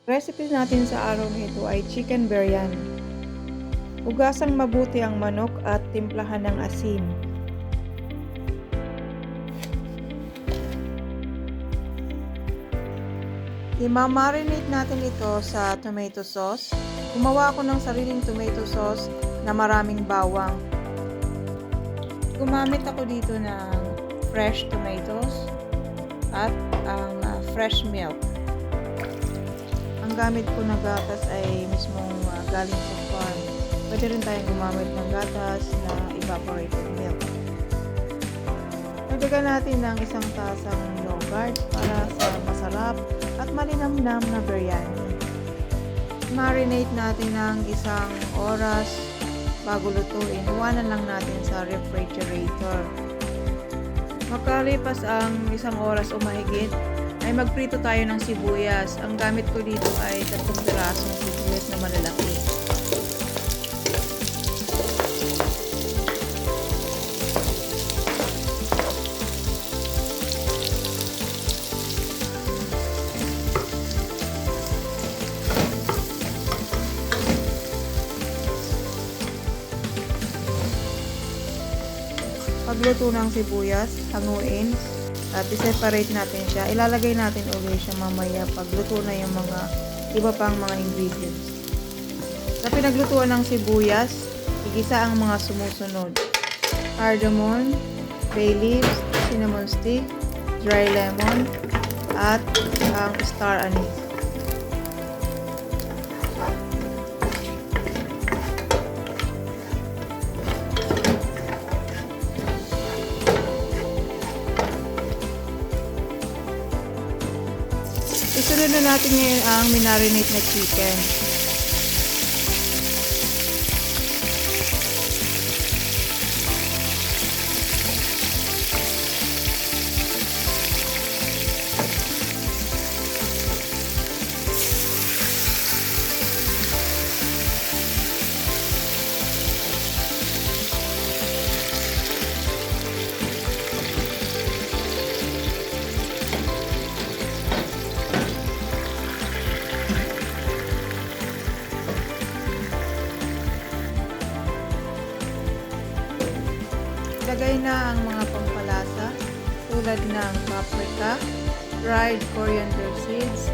Recipe natin sa araw na ito ay chicken biryani. Hugasang mabuti ang manok at timplahan ng asin. I-marinate natin ito sa tomato sauce. Gumawa ako ng sariling tomato sauce na maraming bawang. Gumamit ako dito ng fresh tomatoes at ang fresh milk. Ang gamit ko na gatas ay mismong galing sa farm. Pwede rin tayong gumamit ng gatas na evaporated milk. Dagdagan natin ng isang tasang yogurt para sa masarap at malinamnam na biryani. Marinate natin ng isang oras bago lutuin. Iwanan lang natin sa refrigerator. Makalipas ang isang oras o mahigit, ay magprito tayo ng sibuyas. Ang gamit ko dito ay 3 pirasong sibuyas na malalaki. Pagluto ng sibuyas, hanguin at i-separate natin siya. Ilalagay natin ulit siya mamaya pagluto na yung mga iba pang mga ingredients. Sa pinaglutuan ng sibuyas, igisa ang mga sumusunod: cardamom, bay leaves, cinnamon stick, dry lemon, at ang star anise. Isunod na natin ngayon ang minarinate na chicken. Ilagay na ang mga pampalasa tulad ng paprika, dried coriander seeds,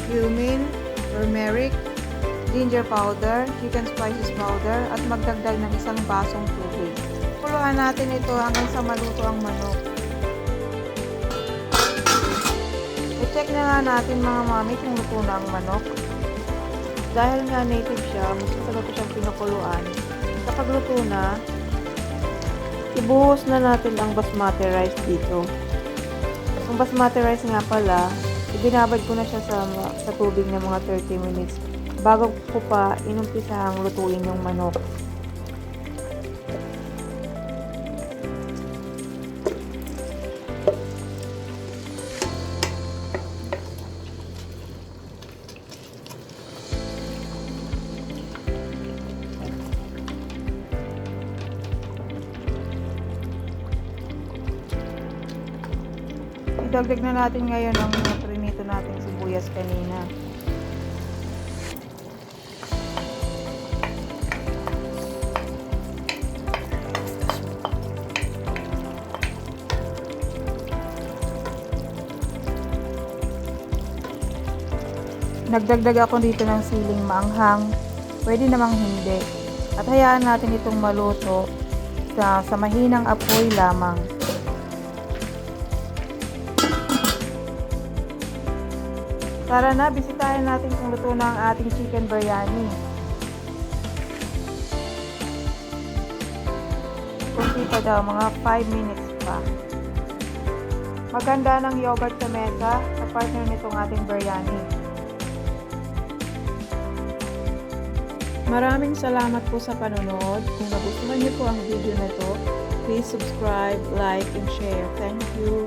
cumin, turmeric, ginger powder, chicken spices powder, at magdagdag ng 1 basong tubig. Kuluan natin ito hanggang sa maluto ang manok. I-check na nga natin mga mami kung luto na ang manok. Dahil nga native siya, mas masarap siyang pinakuluan. Kapag luto na, ibuhos na natin ang basmati rice dito. Ang basmati rice nga pala, ibinabad ko na siya sa tubig ng mga 30 minutes bago ko pa inumpisahang lutuin yung manok. Idagdag na natin ngayon ang prinito natin sibuyas kanina. Nagdagdag ako dito ng siling maanghang. Pwede namang hindi. At hayaan natin itong maluto sa mahinang apoy lamang. Tara na, bisitahin natin kung luto na ang ating chicken biryani. Kunti pa daw, mga 5 minutes pa. Maganda ng yogurt sa mesa sa partner nitong ating biryani. Maraming salamat po sa panonood. Kung nagustuhan niyo po ang video na to, please subscribe, like, and share. Thank you.